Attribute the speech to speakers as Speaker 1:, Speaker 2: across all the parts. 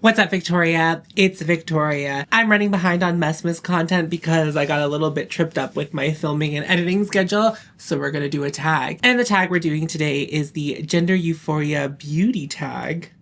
Speaker 1: What's up, Victoria? It's Victoria. I'm running behind on Messmas content because I got a little bit tripped up with my filming and editing schedule, so we're gonna do a tag. And the tag we're doing today is the Gender Euphoria Beauty tag.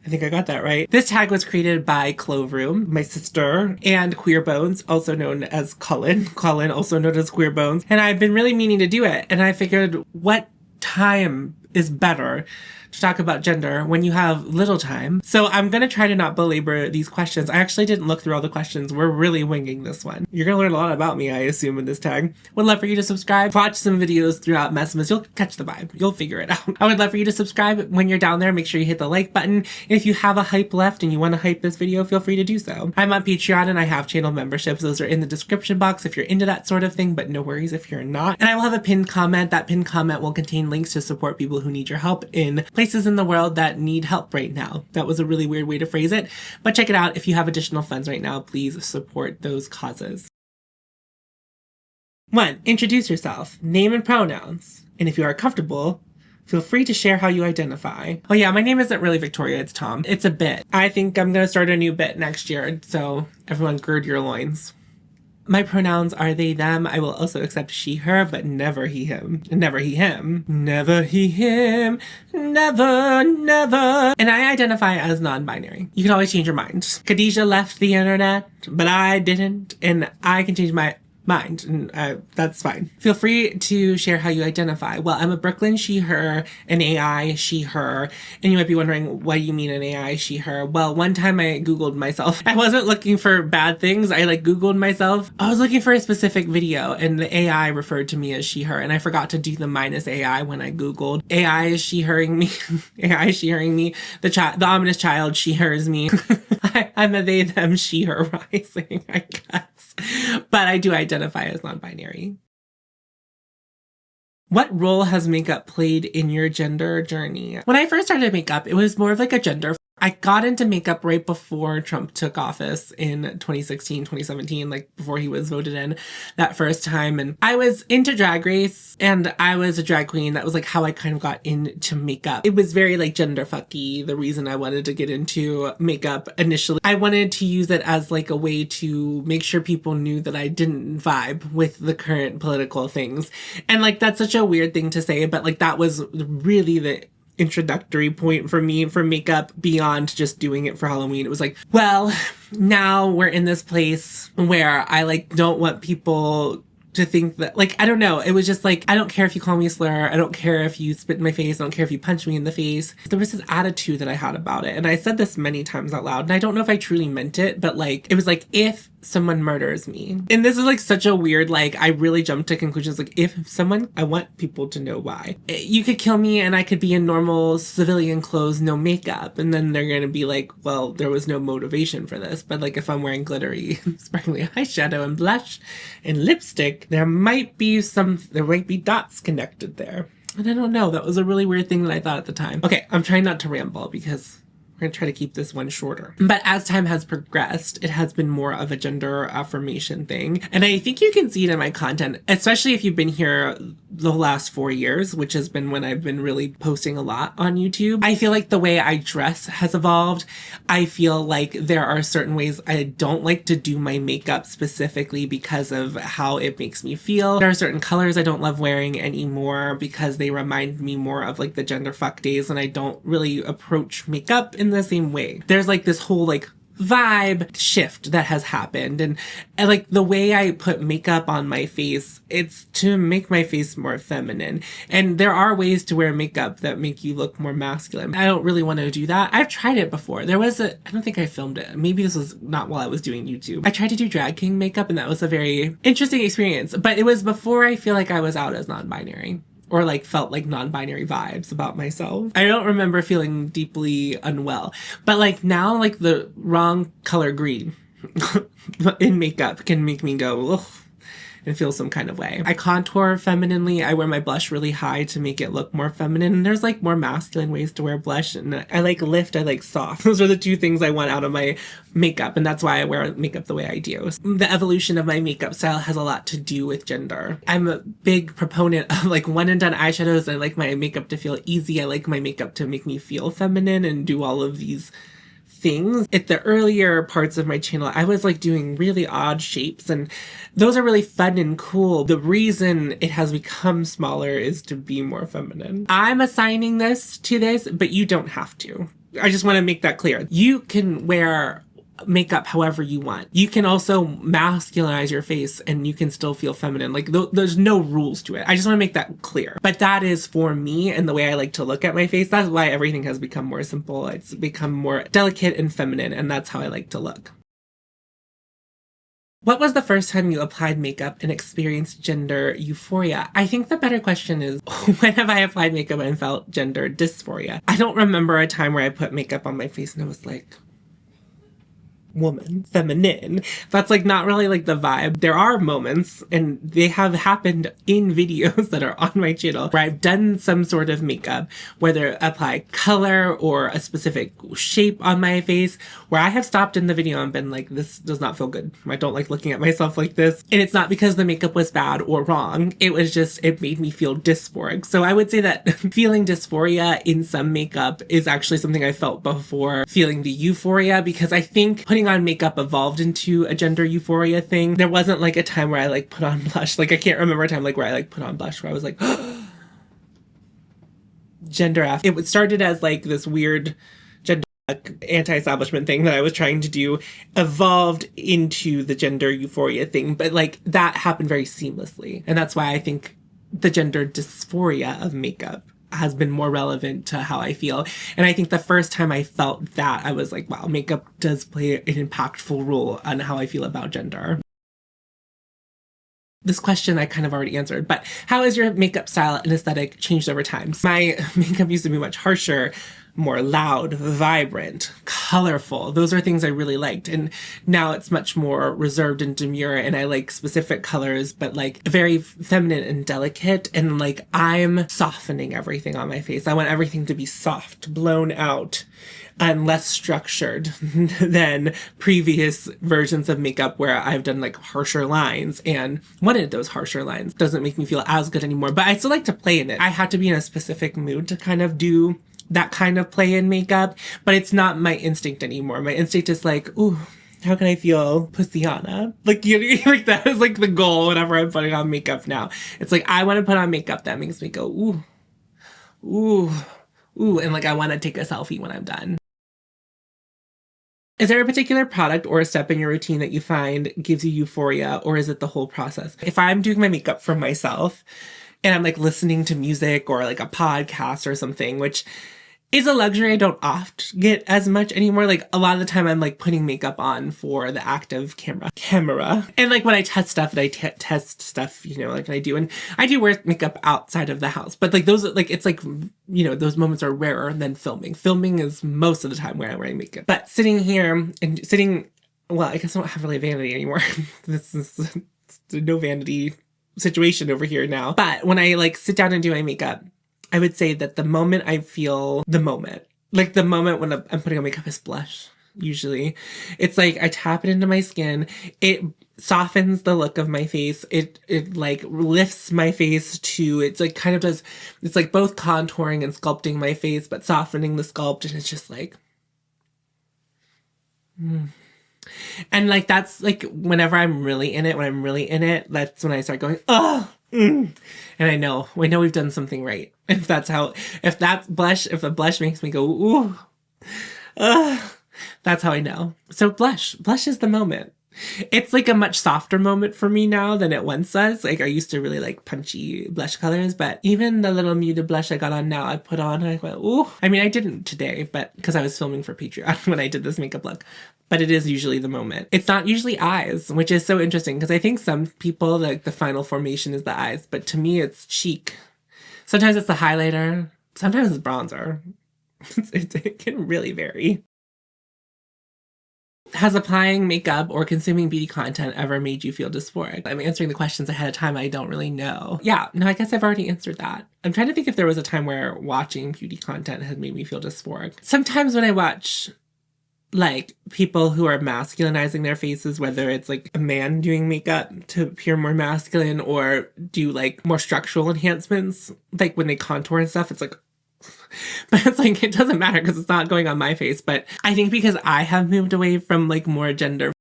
Speaker 1: I think I got that right. This tag was created by Clovroom, my sister, and Queer Bones, also known as Colin, also known as Queer Bones. And I've been really meaning to do it, and I figured what time is better to talk about gender when you have little time. So I'm gonna try to not belabor these questions. I actually didn't look through all the questions. We're really winging this one. You're gonna learn a lot about me, I assume, in this tag. Would love for you to subscribe. Watch some videos throughout Messmas. You'll catch the vibe. You'll figure it out. I would love for you to subscribe. When you're down there, make sure you hit the like button. If you have a hype left and you want to hype this video, feel free to do so. I'm on Patreon and I have channel memberships. Those are in the description box if you're into that sort of thing, but no worries if you're not. And I will have a pinned comment. That pinned comment will contain links to support people who need your help in places in the world that need help right now. That was a really weird way to phrase it, but check it out. If you have additional funds right now, please support those causes. 1. Introduce yourself, name and pronouns. And if you are comfortable, feel free to share how you identify. Oh yeah, my name isn't really Victoria, it's Tom. It's a bit. I think I'm gonna start a new bit next year, so everyone gird your loins. My pronouns are they, them. I will also accept she, her, but never he, him. Never he, him. Never he, him. Never, never. And I identify as non-binary. You can always change your mind. Khadijah left the internet, but I didn't. And I can change my mind, and that's fine. Feel free to share how you identify. Well, I'm a Brooklyn she, her, an AI she, her, and you might be wondering, what do you mean an AI she, her? Well, one time I Googled myself. I wasn't looking for bad things. I Googled myself. I was looking for a specific video, and the AI referred to me as she, her, and I forgot to do the minus AI when I Googled. AI is she, herring me. AI is she, herring me. The ominous child she, hers me. I'm a they, them, she, her rising, I guess. But I do identify as non-binary. What role has makeup played in your gender journey? When I first started makeup, it was more of like a gender. I got into makeup right before Trump took office in 2016, 2017, like before he was voted in that first time. And I was into Drag Race and I was a drag queen. That was like how I kind of got into makeup. It was very like gender fucky. The reason I wanted to get into makeup initially, I wanted to use it as like a way to make sure people knew that I didn't vibe with the current political things. And like, that's such a weird thing to say, but like that was really the introductory point for me for makeup beyond just doing it for Halloween. It was like, well, now we're in this place where I like don't want people to think that, like, I don't know. It was just like, I don't care if you call me a slur. I don't care if you spit in my face. I don't care if you punch me in the face. There was this attitude that I had about it. And I said this many times out loud. And I don't know if I truly meant it, but like, it was like, if someone murders me. And this is like such a weird, like, I really jumped to conclusions. Like, if someone, I want people to know why. You could kill me and I could be in normal civilian clothes, no makeup. And then they're going to be like, well, there was no motivation for this. But like, if I'm wearing glittery, sparkly eyeshadow and blush and lipstick, there might be dots connected there. And I don't know. That was a really weird thing that I thought at the time. Okay, I'm trying not to ramble because we're going to try to keep this one shorter. But as time has progressed, it has been more of a gender affirmation thing. And I think you can see it in my content, especially if you've been here the last 4 years, which has been when I've been really posting a lot on YouTube. I feel like the way I dress has evolved. I feel like there are certain ways I don't like to do my makeup specifically because of how it makes me feel. There are certain colors I don't love wearing anymore because they remind me more of like the gender fuck days, and I don't really approach makeup in the same way. There's like this whole like vibe shift that has happened, and like the way I put makeup on my face, it's to make my face more feminine. And there are ways to wear makeup that make you look more masculine. I don't really want to do that. I've tried it before. I don't think I filmed it. Maybe this was not while I was doing YouTube. I tried to do drag king makeup and that was a very interesting experience, but it was before I feel like I was out as non-binary. Or like felt like non-binary vibes about myself. I don't remember feeling deeply unwell. But like now, like the wrong color green in makeup can make me go, ugh, and feel some kind of way. I contour femininely. I wear my blush really high to make it look more feminine. And there's like more masculine ways to wear blush. And I like lift, I like soft. Those are the two things I want out of my makeup. And that's why I wear makeup the way I do. The evolution of my makeup style has a lot to do with gender. I'm a big proponent of like one and done eyeshadows. I like my makeup to feel easy. I like my makeup to make me feel feminine and do all of these things. At the earlier parts of my channel, I was like doing really odd shapes, and those are really fun and cool. The reason it has become smaller is to be more feminine. I'm assigning this to this, but you don't have to. I just want to make that clear. You can wear makeup however you want. You can also masculinize your face and you can still feel feminine. Like there's no rules to it. I just want to make that clear. But that is for me and the way I like to look at my face. That's why everything has become more simple. It's become more delicate and feminine, and that's how I like to look. What was the first time you applied makeup and experienced gender euphoria? I think the better question is, when have I applied makeup and felt gender dysphoria? I don't remember a time where I put makeup on my face and I was like, woman, feminine. That's like not really like the vibe. There are moments, and they have happened in videos that are on my channel, where I've done some sort of makeup, whether apply color or a specific shape on my face, where I have stopped in the video and been like, this does not feel good. I don't like looking at myself like this. And it's not because the makeup was bad or wrong. It was just, it made me feel dysphoric. So I would say that feeling dysphoria in some makeup is actually something I felt before feeling the euphoria, because I think putting on makeup evolved into a gender euphoria thing. There wasn't like a time where I like put on blush. Like I can't remember a time like where I like put on blush where I was like, gender F. It started as like this weird gender anti-establishment thing that I was trying to do, evolved into the gender euphoria thing. But like that happened very seamlessly. And that's why I think the gender dysphoria of makeup has been more relevant to how I feel. And I think the first time I felt that, I was like, wow, makeup does play an impactful role on how I feel about gender. This question I kind of already answered, but how has your makeup style and aesthetic changed over time? My makeup used to be much harsher, more loud, vibrant, colorful. Those are things I really liked. And now it's much more reserved and demure, and I like specific colors, but like very feminine and delicate. And like I'm softening everything on my face. I want everything to be soft, blown out, and less structured than previous versions of makeup where I've done like harsher lines, and one of those harsher lines doesn't make me feel as good anymore, but I still like to play in it. I have to be in a specific mood to kind of do that kind of play in makeup, but it's not my instinct anymore. My instinct is like, ooh, how can I feel pussiana? Like, you know, like that is like the goal whenever I'm putting on makeup now. It's like, I want to put on makeup that makes me go, ooh, ooh, ooh, and like I want to take a selfie when I'm done. Is there a particular product or a step in your routine that you find gives you euphoria, or is it the whole process? If I'm doing my makeup for myself and I'm like listening to music or like a podcast or something, which is a luxury I don't oft get as much anymore. Like a lot of the time I'm like putting makeup on for the active camera. And like when I test stuff, and I test stuff, you know, like I do. And I do wear makeup outside of the house, but like those, like, it's like, you know, those moments are rarer than filming. Filming is most of the time where I'm wearing makeup. But sitting here and sitting, well, I guess I don't have really vanity anymore. This is no vanity situation over here now. But when I like sit down and do my makeup, I would say that the moment I feel the moment, like the moment when I'm putting on makeup is blush. Usually it's like I tap it into my skin. It softens the look of my face. It like lifts my face to, it's like kind of does, it's like both contouring and sculpting my face, but softening the sculpt. And it's just like, And like, that's like, whenever I'm really in it, that's when I start going, oh, and I know we've done something right. If the blush makes me go, ooh, that's how I know. So blush is the moment. It's like a much softer moment for me now than it once was. Like I used to really like punchy blush colors, but even the little muted blush I got on now, I put on and I went, ooh. I mean, I didn't today, but because I was filming for Patreon when I did this makeup look, but it is usually the moment. It's not usually eyes, which is so interesting because I think some people, like the final formation is the eyes, but to me it's cheek. Sometimes it's the highlighter, sometimes it's bronzer. It can really vary. Has applying makeup or consuming beauty content ever made you feel dysphoric? I'm answering the questions ahead of time. I don't really know. Yeah, no, I guess I've already answered that. I'm trying to think if there was a time where watching beauty content had made me feel dysphoric. Sometimes when I watch like people who are masculinizing their faces, whether it's like a man doing makeup to appear more masculine or do like more structural enhancements, like when they contour and stuff, it's like, But it's like, it doesn't matter because it's not going on my face. But I think because I have moved away from like more gender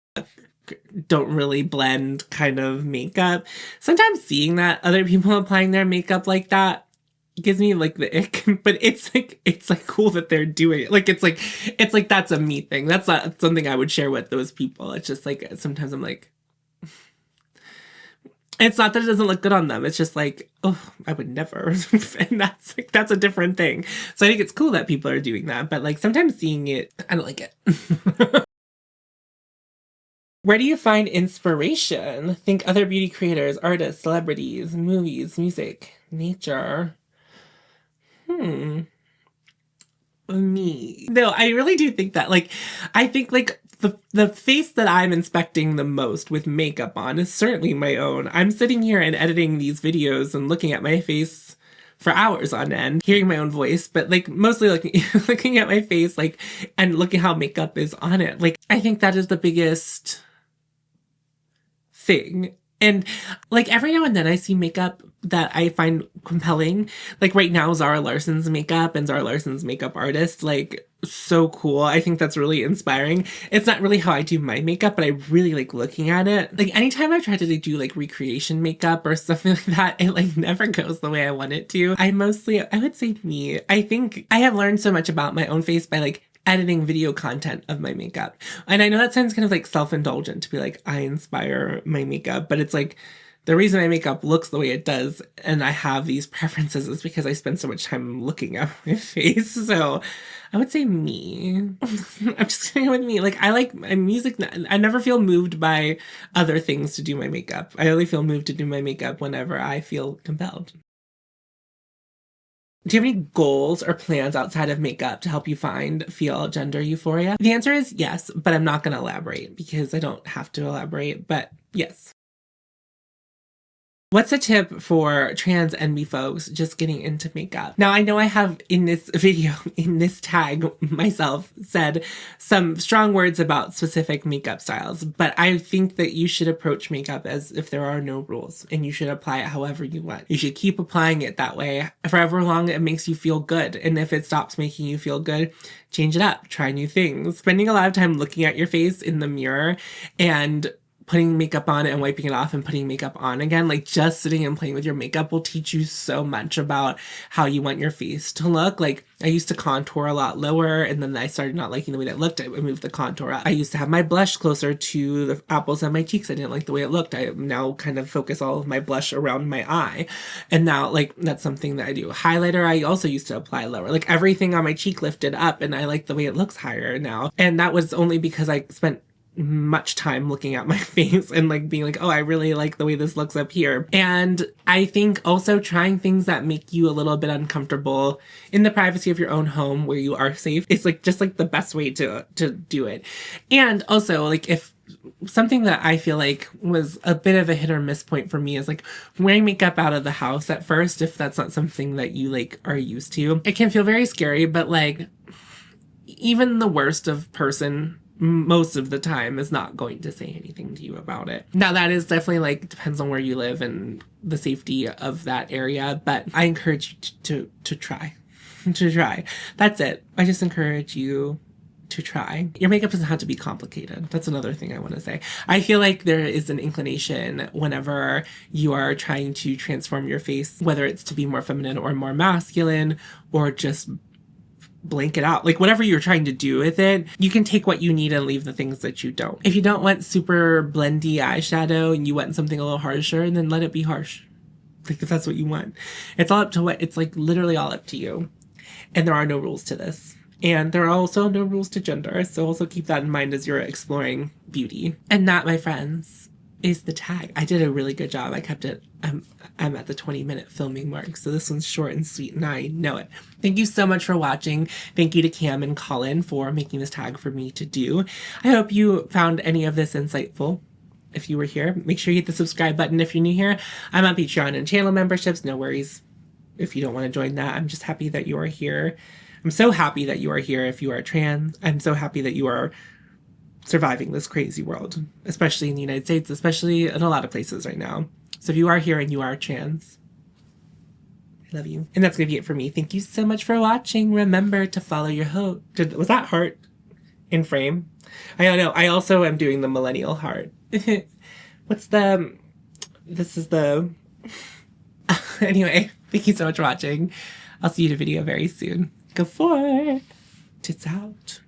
Speaker 1: don't really blend kind of makeup, sometimes seeing that other people applying their makeup like that gives me like the ick. But it's like cool that they're doing it. Like it's like that's a me thing. That's not something I would share with those people. It's just like sometimes I'm like, it's not that it doesn't look good on them. It's just like, oh, I would never. And that's a different thing. So I think it's cool that people are doing that. But like sometimes seeing it, I don't like it. Where do you find inspiration? Think other beauty creators, artists, celebrities, movies, music, nature. Me. No, I really do think that. Like, I think like the face that I'm inspecting the most with makeup on is certainly my own. I'm sitting here and editing these videos and looking at my face for hours on end, hearing my own voice, but like mostly looking at my face, like, and looking how makeup is on it. Like, I think that is the biggest thing. And like every now and then I see makeup that I find compelling. Like right now, Zara Larson's makeup and Zara Larson's makeup artist, like so cool. I think that's really inspiring. It's not really how I do my makeup, but I really like looking at it. Like anytime I try to do like recreation makeup or something like that, it like never goes the way I want it to. I would say me. I think I have learned so much about my own face by like editing video content of my makeup. And I know that sounds kind of like self-indulgent to be like, I inspire my makeup, but it's like the reason my makeup looks the way it does and I have these preferences is because I spend so much time looking at my face. So I would say me. I'm just going with me. Like I like my music. I never feel moved by other things to do my makeup. I only feel moved to do my makeup whenever I feel compelled. Do you have any goals or plans outside of makeup to help you feel gender euphoria? The answer is yes, but I'm not going to elaborate because I don't have to elaborate, but yes. What's a tip for trans envy folks just getting into makeup? Now, I know I have in this video, in this tag myself, said some strong words about specific makeup styles, but I think that you should approach makeup as if there are no rules and you should apply it however you want. You should keep applying it that way for however long it makes you feel good. And if it stops making you feel good, change it up, try new things. Spending a lot of time looking at your face in the mirror and putting makeup on and wiping it off and putting makeup on again, like just sitting and playing with your makeup will teach you so much about how you want your face to look. Like I used to contour a lot lower and then I started not liking the way that looked. I moved the contour up. I used to have my blush closer to the apples on my cheeks. I didn't like the way it looked. I now kind of focus all of my blush around my eye. And now like that's something that I do. Highlighter, I also used to apply lower. Like everything on my cheek lifted up and I like the way it looks higher now. And that was only because I spent much time looking at my face and like being like, oh, I really like the way this looks up here. And I think also trying things that make you a little bit uncomfortable in the privacy of your own home where you are safe is like just like the best way to do it. And also like if something that I feel like was a bit of a hit or miss point for me is like wearing makeup out of the house at first, if that's not something that you like are used to, it can feel very scary, but like even the worst of person most of the time is not going to say anything to you about it. Now that is definitely like depends on where you live and the safety of that area, but I encourage you to try. To try. That's it. I just encourage you to try. Your makeup doesn't have to be complicated. That's another thing I want to say. I feel like there is an inclination whenever you are trying to transform your face, whether it's to be more feminine or more masculine or just blank it out. Like whatever you're trying to do with it, you can take what you need and leave the things that you don't. If you don't want super blendy eyeshadow and you want something a little harsher, then let it be harsh. Like if that's what you want. It's all up to it's like literally all up to you. And there are no rules to this. And there are also no rules to gender. So also keep that in mind as you're exploring beauty. And that, my friends, is the tag. I did a really good job. I kept it. I'm at the 20-minute filming mark, so this one's short and sweet, and I know it. Thank you so much for watching. Thank you to Cam and Colin for making this tag for me to do. I hope you found any of this insightful. If you were here, make sure you hit the subscribe button if you're new here. I'm on Patreon and channel memberships. No worries if you don't want to join that. I'm just happy that you are here. I'm so happy that you are here if you are trans. I'm so happy that you are surviving this crazy world, especially in the United States, especially in a lot of places right now. So if you are here and you are trans, I love you. And that's going to be it for me. Thank you so much for watching. Remember to follow your heart. Was that heart in frame? I don't know. I also am doing the millennial heart. What's the... This is the... Anyway, thank you so much for watching. I'll see you in a video very soon. Go forth. Tits out.